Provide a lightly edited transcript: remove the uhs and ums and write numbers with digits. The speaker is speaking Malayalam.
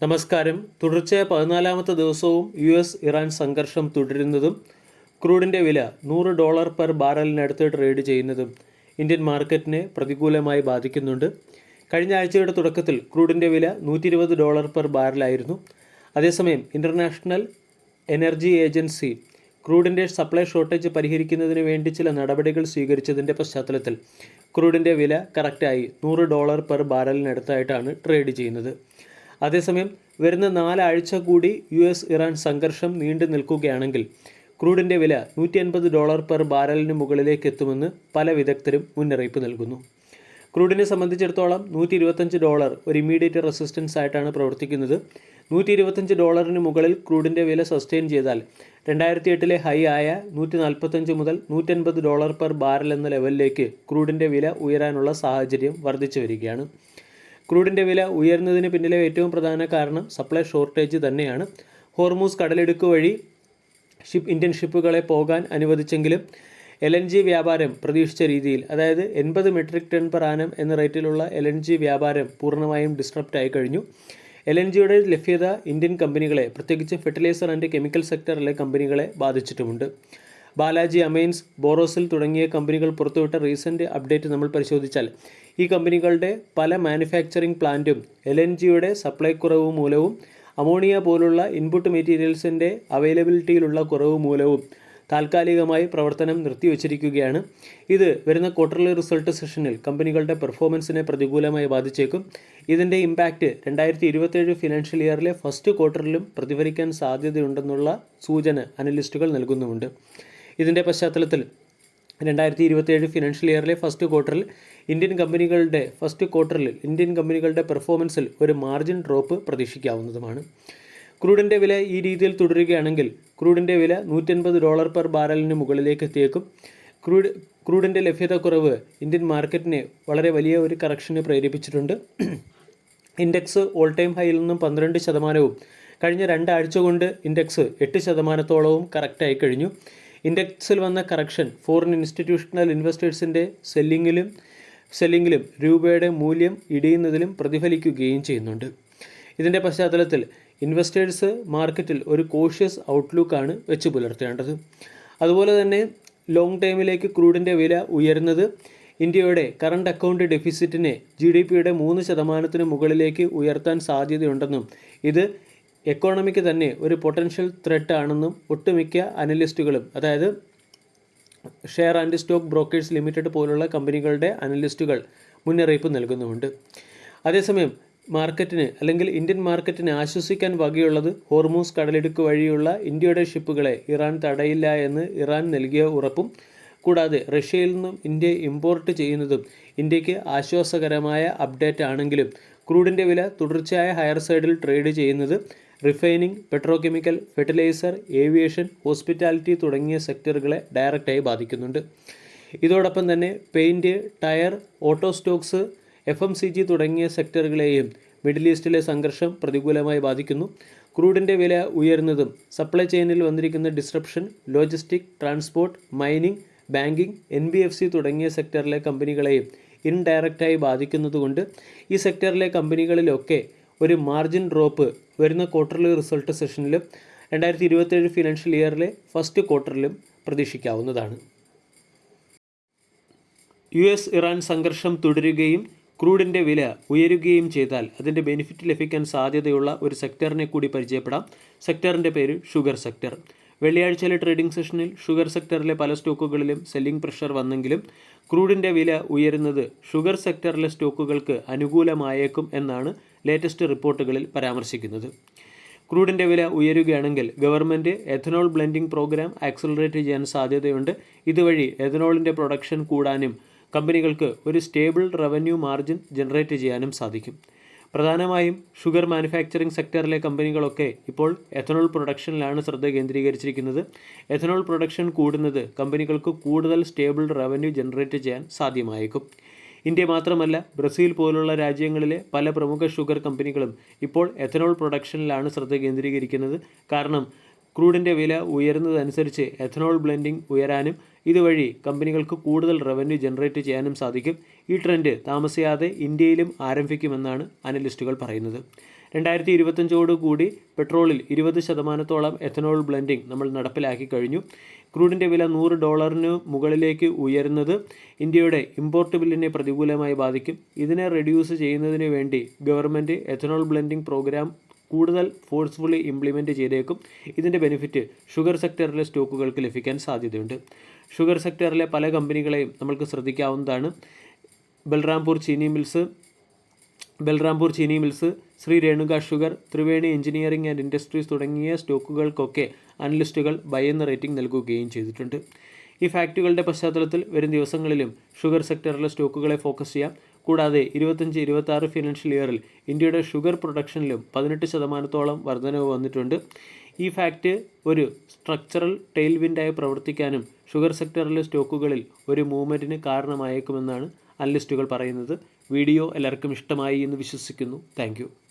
നമസ്കാരം. തുടർച്ചയായ 14ാമത്തെ ദിവസവും ഇറാൻ സംഘർഷം തുടരുന്നതും ക്രൂഡിൻ്റെ വില $100 പെർ ബാരലിനടുത്ത് ട്രേഡ് ചെയ്യുന്നതും ഇന്ത്യൻ മാർക്കറ്റിനെ പ്രതികൂലമായി ബാധിക്കുന്നുണ്ട്. കഴിഞ്ഞ ആഴ്ചയുടെ തുടക്കത്തിൽ ക്രൂഡിൻ്റെ വില $120 പെർ ബാരലായിരുന്നു. അതേസമയം ഇൻ്റർനാഷണൽ എനർജി ഏജൻസി ക്രൂഡിൻ്റെ സപ്ലൈ ഷോർട്ടേജ് പരിഹരിക്കുന്നതിന് വേണ്ടി ചില നടപടികൾ സ്വീകരിച്ചതിൻ്റെ പശ്ചാത്തലത്തിൽ ക്രൂഡിൻ്റെ വില കറക്റ്റായി $100 പെർ ബാരലിനടുത്തായിട്ടാണ് ട്രേഡ് ചെയ്യുന്നത്. അതേസമയം വരുന്ന 4 ആഴ്ച കൂടി ഇറാൻ സംഘർഷം നീണ്ടു നിൽക്കുകയാണെങ്കിൽ ക്രൂഡിൻ്റെ വില $180 പെർ ബാരലിന് മുകളിലേക്ക് എത്തുമെന്ന് പല വിദഗ്ധരും മുന്നറിയിപ്പ് നൽകുന്നു. ക്രൂഡിനെ സംബന്ധിച്ചിടത്തോളം $125 ഒരു ഇമ്മീഡിയറ്റ് റെസിസ്റ്റൻസ് ആയിട്ടാണ് പ്രവർത്തിക്കുന്നത്. $125 മുകളിൽ ക്രൂഡിൻ്റെ വില സസ്റ്റെയിൻ ചെയ്താൽ 2008 ഹൈ ആയ $145 മുതൽ $180 പെർ ബാരൽ എന്ന ലെവലിലേക്ക് ക്രൂഡിൻ്റെ വില ഉയരാനുള്ള സാഹചര്യം വർദ്ധിച്ചു വരികയാണ്. ക്രൂഡിൻ്റെ വില ഉയർന്നതിന് പിന്നിലെ ഏറ്റവും പ്രധാന കാരണം സപ്ലൈ ഷോർട്ടേജ് തന്നെയാണ്. ഹോർമൂസ് കടലിടുക്ക് വഴി ഇന്ത്യൻ ഷിപ്പുകളെ പോകാൻ അനുവദിച്ചെങ്കിലും LNG വ്യാപാരം പ്രതീക്ഷിച്ച രീതിയിൽ, അതായത് 80 മെട്രിക് ടൺ പെർ ആനം എന്ന റേറ്റിലുള്ള LNG വ്യാപാരം പൂർണ്ണമായും ഡിസ്ട്രപ്റ്റ് ആയി കഴിഞ്ഞു. LNGയുടെ ലഭ്യത ഇന്ത്യൻ കമ്പനികളെ, പ്രത്യേകിച്ച് ഫെർട്ടിലൈസർ ആൻഡ് കെമിക്കൽ സെക്ടറിലെ കമ്പനികളെ ബാധിച്ചിട്ടുമുണ്ട്. ബാലാജി അമൈൻസ്, ബോറോസിൽ തുടങ്ങിയ കമ്പനികൾ പുറത്തുവിട്ട റീസെൻ്റ് അപ്ഡേറ്റ് നമ്മൾ പരിശോധിച്ചാൽ ഈ കമ്പനികളുടെ പല മാനുഫാക്ചറിംഗ് പ്ലാന്റും LNGയുടെ സപ്ലൈ കുറവ് മൂലവും അമോണിയ പോലുള്ള ഇൻപുട്ട് മെറ്റീരിയൽസിൻ്റെ അവൈലബിലിറ്റിയിലുള്ള കുറവ് മൂലവും താൽക്കാലികമായി പ്രവർത്തനം നിർത്തിവച്ചിരിക്കുകയാണ്. ഇത് വരുന്ന ക്വാർട്ടർലി റിസൾട്ട് സെഷനിൽ കമ്പനികളുടെ പെർഫോമൻസിനെ പ്രതികൂലമായി ബാധിച്ചേക്കും. ഇതിൻ്റെ ഇമ്പാക്റ്റ് 2027 ഫിനാൻഷ്യൽ ഇയറിലെ ഫസ്റ്റ് ക്വാർട്ടറിലും പ്രതിഫലിക്കാൻ സാധ്യതയുണ്ടെന്നുള്ള സൂചന അനലിസ്റ്റുകൾ നൽകുന്നുമുണ്ട്. ഇതിൻ്റെ പശ്ചാത്തലത്തിൽ 2027 ഫിനാൻഷ്യൽ ഇയറിലെ ഫസ്റ്റ് ക്വാർട്ടറിൽ ഇന്ത്യൻ കമ്പനികളുടെ പെർഫോമൻസിൽ ഒരു മാർജിൻ ഡ്രോപ്പ് പ്രതീക്ഷിക്കാവുന്നതുമാണ്. ക്രൂഡിൻ്റെ വില ഈ രീതിയിൽ തുടരുകയാണെങ്കിൽ ക്രൂഡിൻ്റെ വില $180 പെർ ബാരലിന് മുകളിലേക്ക് എത്തിയേക്കും. ക്രൂഡിൻ്റെ ലഭ്യതക്കുറവ് ഇന്ത്യൻ മാർക്കറ്റിനെ വളരെ വലിയ ഒരു കറക്ഷന് പ്രേരിപ്പിച്ചിട്ടുണ്ട്. ഇൻഡെക്സ് ഓൾ ടൈം ഹൈയിൽ നിന്നും 12%, കഴിഞ്ഞ 2 ആഴ്ച കൊണ്ട് ഇൻഡെക്സ് 8%-ഓളവും കറക്റ്റായി കഴിഞ്ഞു. ഇൻഡെക്സിൽ വന്ന കറക്ഷൻ ഫോറിൻ ഇൻസ്റ്റിറ്റ്യൂഷണൽ ഇൻവെസ്റ്റേഴ്സിൻ്റെ സെല്ലിങ്ങിലും രൂപയുടെ മൂല്യം ഇടിയുന്നതിലും പ്രതിഫലിക്കുകയും ചെയ്യുന്നുണ്ട്. ഇതിൻ്റെ പശ്ചാത്തലത്തിൽ ഇൻവെസ്റ്റേഴ്സ് മാർക്കറ്റിൽ ഒരു കോഷ്യസ് ഔട്ട്ലുക്കാണ് വെച്ച് പുലർത്തേണ്ടത്. അതുപോലെ തന്നെ ലോങ് ടൈമിലേക്ക് ക്രൂഡിൻ്റെ വില ഉയരുന്നത് ഇന്ത്യയുടെ കറണ്ട് അക്കൗണ്ട് ഡെഫിസിറ്റിനെ GDPയുടെ 3% മുകളിലേക്ക് ഉയർത്താൻ സാധ്യതയുണ്ടെന്നും ഇത് എക്കോണമിക്ക് തന്നെ ഒരു പൊട്ടൻഷ്യൽ ത്രെട്ട് ആണെന്നും ഒട്ടുമിക്ക അനലിസ്റ്റുകളും, അതായത് share and stock brokers limited പോലുള്ള കമ്പനികളുടെ അനലിസ്റ്റുകൾ മുന്നറിയിപ്പ് നൽകുന്നുമുണ്ട്. അതേസമയം മാർക്കറ്റിന്, അല്ലെങ്കിൽ ഇന്ത്യൻ മാർക്കറ്റിന് ആശ്വസിക്കാൻ വകയുള്ളത് ഹോർമൂസ് കടലിടുക്ക് വഴിയുള്ള ഇന്ത്യയുടെ ഷിപ്പുകളെ ഇറാൻ തടയില്ല എന്ന് ഇറാൻ നൽകിയ ഉറപ്പും, കൂടാതെ റഷ്യയിൽ നിന്നും ഇന്ത്യ ഇമ്പോർട്ട് ചെയ്യുന്നതും ഇന്ത്യക്ക് ആശ്വാസകരമായ അപ്ഡേറ്റ് ആണെങ്കിലും ക്രൂഡിൻ്റെ വില തുടർച്ചയായ ഹയർ സൈഡിൽ ട്രേഡ് ചെയ്യുന്നത് refining, petrochemical, fertiliser, aviation, hospitality തുടങ്ങിയ സെക്ടറുകളെ ഡയറക്റ്റായി ബാധിക്കുന്നുണ്ട്. ഇതോടൊപ്പം തന്നെ paint, tyre, auto stocks, FMCG തുടങ്ങിയ സെക്ടറുകളെയും മിഡിൽ ഈസ്റ്റിലെ സംഘർഷം പ്രതികൂലമായി ബാധിക്കുന്നു. ക്രൂഡിൻ്റെ വില ഉയരുന്നതും സപ്ലൈ ചെയിനിൽ വന്നിരിക്കുന്ന disruption logistic, transport, mining, banking, NBFC തുടങ്ങിയ സെക്ടറിലെ കമ്പനികളെയും ഇൻഡയറക്റ്റായി ബാധിക്കുന്നതുകൊണ്ട് ഈ സെക്ടറിലെ കമ്പനികളിലൊക്കെ ഒരു മാർജിൻ ഡ്രോപ്പ് വരുന്ന ക്വാർട്ടർലി റിസൾട്ട് സെഷനിലും 2027 ഫിനാൻഷ്യൽ ഇയറിലെ ഫസ്റ്റ് ക്വാർട്ടറിലും പ്രതീക്ഷിക്കാവുന്നതാണ്. ഇറാൻ സംഘർഷം തുടരുകയും ക്രൂഡിൻ്റെ വില ഉയരുകയും ചെയ്താൽ അതിൻ്റെ ബെനിഫിറ്റ് ലഭിക്കാൻ സാധ്യതയുള്ള ഒരു സെക്ടറിനെ കൂടി പരിചയപ്പെടാം. സെക്ടറിൻ്റെ പേര് ഷുഗർ സെക്ടർ. വെള്ളിയാഴ്ചയിലെ ട്രേഡിംഗ് സെഷനിൽ ഷുഗർ സെക്ടറിലെ പല സ്റ്റോക്കുകളിലും സെല്ലിംഗ് പ്രഷർ വന്നെങ്കിലും ക്രൂഡിൻ്റെ വില ഉയരുന്നത് ഷുഗർ സെക്ടറിലെ സ്റ്റോക്കുകൾക്ക് അനുകൂലമായേക്കും എന്നാണ് ലേറ്റസ്റ്റ് റിപ്പോർട്ടുകളിൽ പരാമർശിക്കുന്നത്. ക്രൂഡിൻ്റെ വില ഉയരുകയാണെങ്കിൽ government ethanol blending programme accelerate ചെയ്യാൻ സാധ്യതയുണ്ട്. ഇതുവഴി എഥനോളിൻ്റെ പ്രൊഡക്ഷൻ കൂടാനും കമ്പനികൾക്ക് ഒരു സ്റ്റേബിൾ റവന്യൂ മാർജിൻ ജനറേറ്റ് ചെയ്യാനും സാധിക്കും. പ്രധാനമായും ഷുഗർ മാനുഫാക്ചറിംഗ് സെക്ടറിലെ കമ്പനികളൊക്കെ ഇപ്പോൾ എഥനോൾ പ്രൊഡക്ഷനിലാണ് ശ്രദ്ധ കേന്ദ്രീകരിച്ചിരിക്കുന്നത്. എഥനോൾ പ്രൊഡക്ഷൻ കൂടുന്നത് കമ്പനികൾക്ക് കൂടുതൽ സ്റ്റേബിൾ റവന്യൂ ജനറേറ്റ് ചെയ്യാൻ സാധ്യമായേക്കും. ഇന്ത്യ മാത്രമല്ല, ബ്രസീൽ പോലുള്ള രാജ്യങ്ങളിലെ പല പ്രമുഖ ഷുഗർ കമ്പനികളും ഇപ്പോൾ എഥനോൾ പ്രൊഡക്ഷനിലാണ് ശ്രദ്ധ കേന്ദ്രീകരിക്കുന്നത്. കാരണം ക്രൂഡിൻ്റെ വില ഉയരുന്നതനുസരിച്ച് എഥനോൾ ബ്ലെൻഡിംഗ് ഉയരാനും ഇതുവഴി കമ്പനികൾക്ക് കൂടുതൽ റവന്യൂ ജനറേറ്റ് ചെയ്യാനും സാധിക്കും. ഈ ട്രെൻഡ് താമസിയാതെ ഇന്ത്യയിലും ആരംഭിക്കുമെന്നാണ് അനലിസ്റ്റുകൾ പറയുന്നത്. 2025 കൂടി പെട്രോളിൽ 20% എഥനോൾ ബ്ലെൻഡിംഗ് നമ്മൾ നടപ്പിലാക്കി കഴിഞ്ഞു. ക്രൂഡിൻ്റെ വില $100 മുകളിലേക്ക് ഉയരുന്നത് ഇന്ത്യയുടെ ഇമ്പോർട്ട് ബില്ലിനെ പ്രതികൂലമായി ബാധിക്കും. ഇതിനെ റെഡ്യൂസ് ചെയ്യുന്നതിന് വേണ്ടി ഗവൺമെൻറ് എഥനോൾ ബ്ലെൻഡിംഗ് പ്രോഗ്രാം കൂടുതൽ ഫോഴ്സ്ഫുള്ളി ഇംപ്ലിമെൻറ്റ് ചെയ്തേക്കും. ഇതിൻ്റെ ബെനിഫിറ്റ് ഷുഗർ സെക്ടറിലെ സ്റ്റോക്കുകൾക്ക് ലഭിക്കാൻ സാധ്യതയുണ്ട്. ഷുഗർ സെക്ടറിലെ പല കമ്പനികളെയും നമ്മൾക്ക് ശ്രദ്ധിക്കാവുന്നതാണ്. Balrampur Chini Mills, Shree Renuka Sugar, Triveni Engineering and Industries തുടങ്ങിയ സ്റ്റോക്കുകൾക്കൊക്കെ അനലിസ്റ്റുകൾ ബൈ എന്ന റേറ്റിംഗ് നൽകുകയും ചെയ്തിട്ടുണ്ട്. ഈ ഫാക്റ്റുകളുടെ പശ്ചാത്തലത്തിൽ വരും ദിവസങ്ങളിലും ഷുഗർ സെക്ടറിലെ സ്റ്റോക്കുകളെ ഫോക്കസ് ചെയ്യാം. കൂടാതെ 25-26 ഫിനാൻഷ്യൽ ഇയറിൽ ഇന്ത്യയുടെ ഷുഗർ പ്രൊഡക്ഷനിലും 18% വർധനവ് വന്നിട്ടുണ്ട്. ഈ ഫാക്റ്റ് ഒരു സ്ട്രക്ചറൽ ടെയിൽ വിൻഡായി പ്രവർത്തിക്കാനും ഷുഗർ സെക്ടറിലെ സ്റ്റോക്കുകളിൽ ഒരു മൂവ്മെൻറ്റിന് കാരണമായേക്കുമെന്നാണ് അനലിസ്റ്റുകൾ പറയുന്നത്. വീഡിയോ എല്ലാവർക്കും ഇഷ്ടമായി എന്ന് വിശ്വസിക്കുന്നു. താങ്ക്